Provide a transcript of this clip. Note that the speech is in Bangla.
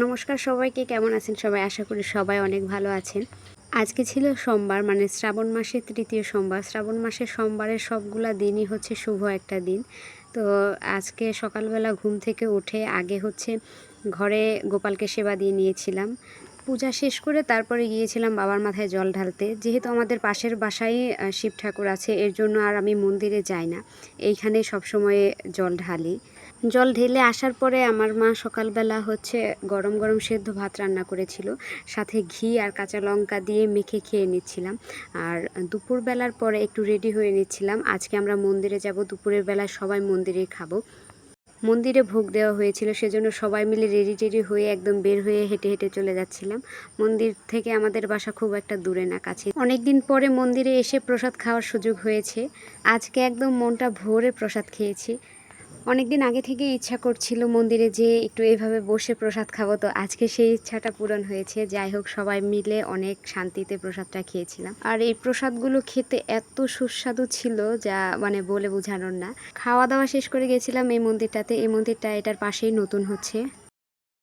নমস্কার সবাইকে, কেমন আছেন সবাই? আশা করি সবাই অনেক ভালো আছেন। আজকে ছিল সোমবার, মানে শ্রাবণ মাসের তৃতীয় সোমবার। শ্রাবণ মাসের সোমবারের সবগুলা দিনই হচ্ছে শুভ একটা দিন। তো আজকে সকালবেলা ঘুম থেকে উঠে আগে হচ্ছে ঘরে গোপালকে সেবা দিয়ে নিয়েছিলাম। পূজা শেষ করে তারপরে গিয়েছিলাম বাবার মাথায় জল ঢালতে। যেহেতু আমাদের পাশের বাসায় শিব ঠাকুর আছে, এর জন্য আর আমি মন্দিরে যাই না, এইখানে সবসময় জল ঢালি। জল ঢেলে আসার পরে আমার মা সকালবেলা হচ্ছে গরম গরম সেদ্ধ ভাত রান্না করেছিল, সাথে ঘি আর কাঁচা লঙ্কা দিয়ে মেখে খেয়ে নিচ্ছিলাম। আর দুপুরবেলার পরে একটু রেডি হয়ে নিচ্ছিলাম। আজকে আমরা মন্দিরে যাব, দুপুরের বেলায় সবাই মন্দিরেই খাবো। মন্দিরে ভোগ দেওয়া হয়েছিল, সেজন্য সবাই মিলে রেডি হয়ে একদম বের হয়ে হেঁটে হেঁটে চলে যাচ্ছিলাম। মন্দির থেকে আমাদের বাসা খুব একটা দূরে না, কাছে। অনেক দিন পরে মন্দিরে এসে প্রসাদ খাওয়ার সুযোগ হয়েছে। আজকে একদম মনটা ভরে প্রসাদ খেয়েছি। অনেক দিন আগে থেকে ইচ্ছা করছিল মন্দিরে যেয়ে একটু এভাবে বসে প্রসাদ খাবো, তো আজকে সেই ইচ্ছাটা পূরণ হয়েছে। যাই হোক, সবাই মিলে অনেক শান্তিতে প্রসাদটা খেয়েছিলাম। আর এই প্রসাদগুলো খেতে এত সুস্বাদু ছিল, যা মানে বলে বোঝানোর না। খাওয়া দাওয়া শেষ করে গেছিলাম এই মন্দিরটাতে। এই মন্দিরটা এটার পাশেই নতুন হচ্ছে।